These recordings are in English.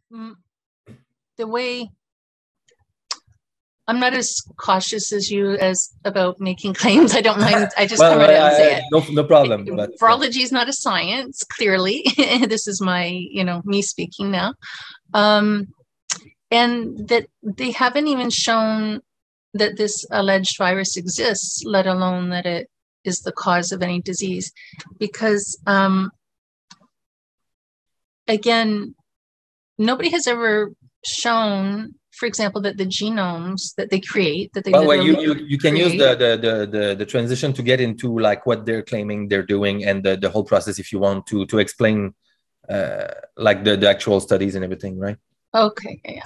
the way I'm not as cautious as you as about making claims. I don't mind. I just come right out and say it. No problem. But, virology is not a science, clearly. This is my, me speaking now. And that they haven't even shown that this alleged virus exists, let alone that it is the cause of any disease. Because, again, nobody has ever shown, for example, that the genomes that they create, that they you can use the transition to get into like what they're claiming they're doing and the whole process if you want to explain like the actual studies and everything, right? Okay, yeah.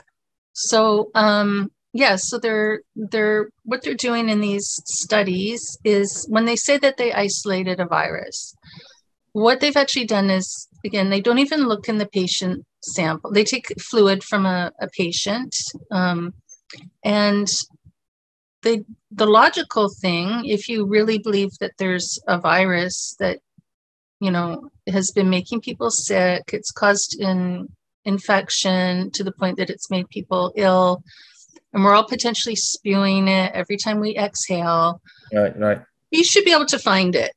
So so they're what they're doing in these studies is when they say that they isolated a virus, what they've actually done is, again, they don't even look in the patient sample. They take fluid from a patient, and the logical thing, if you really believe that there's a virus that has been making people sick, it's caused infection to the point that it's made people ill, and we're all potentially spewing it every time we exhale. Right. You should be able to find it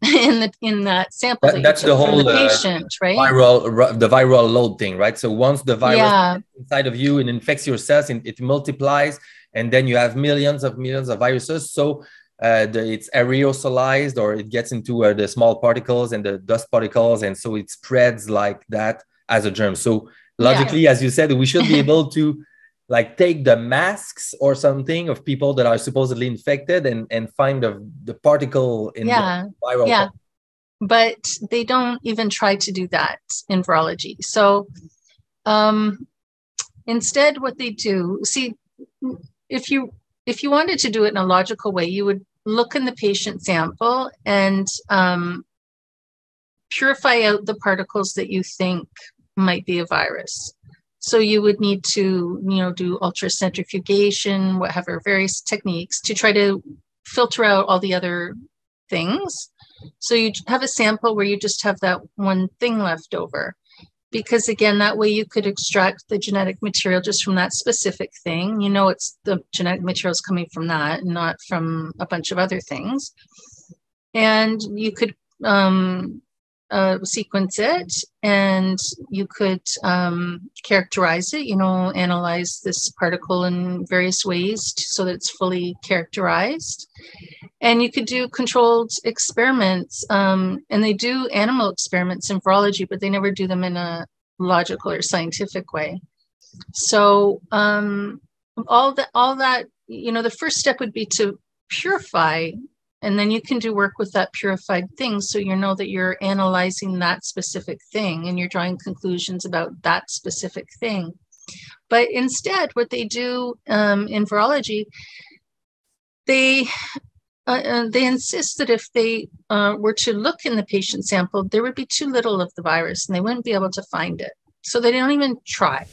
in that sample. That's the whole patient, right? The viral load thing, right? So once the virus is inside of you and infects your cells, and it multiplies, and then you have millions of viruses. So it's aerosolized, or it gets into the small particles and the dust particles, and so it spreads like that as a germ. So logically, as you said, we should be able to like take the masks or something of people that are supposedly infected and find the particle in the viral. Yeah, but they don't even try to do that in virology. So instead, what they do, if you wanted to do it in a logical way, you would look in the patient sample and purify out the particles that you think might be a virus. So you would need to, do ultracentrifugation, whatever, various techniques to try to filter out all the other things. So you have a sample where you just have that one thing left over. Because again, that way you could extract the genetic material just from that specific thing. It's the genetic material is coming from that and not from a bunch of other things. And you could sequence it, and you could characterize it, analyze this particle in various ways so that it's fully characterized. And you could do controlled experiments, and they do animal experiments in virology, but they never do them in a logical or scientific way. So all that, the first step would be to purify. And then you can do work with that purified thing. So that you're analyzing that specific thing and you're drawing conclusions about that specific thing. But instead, what they do in virology, they insist that if they were to look in the patient sample, there would be too little of the virus and they wouldn't be able to find it. So they don't even try.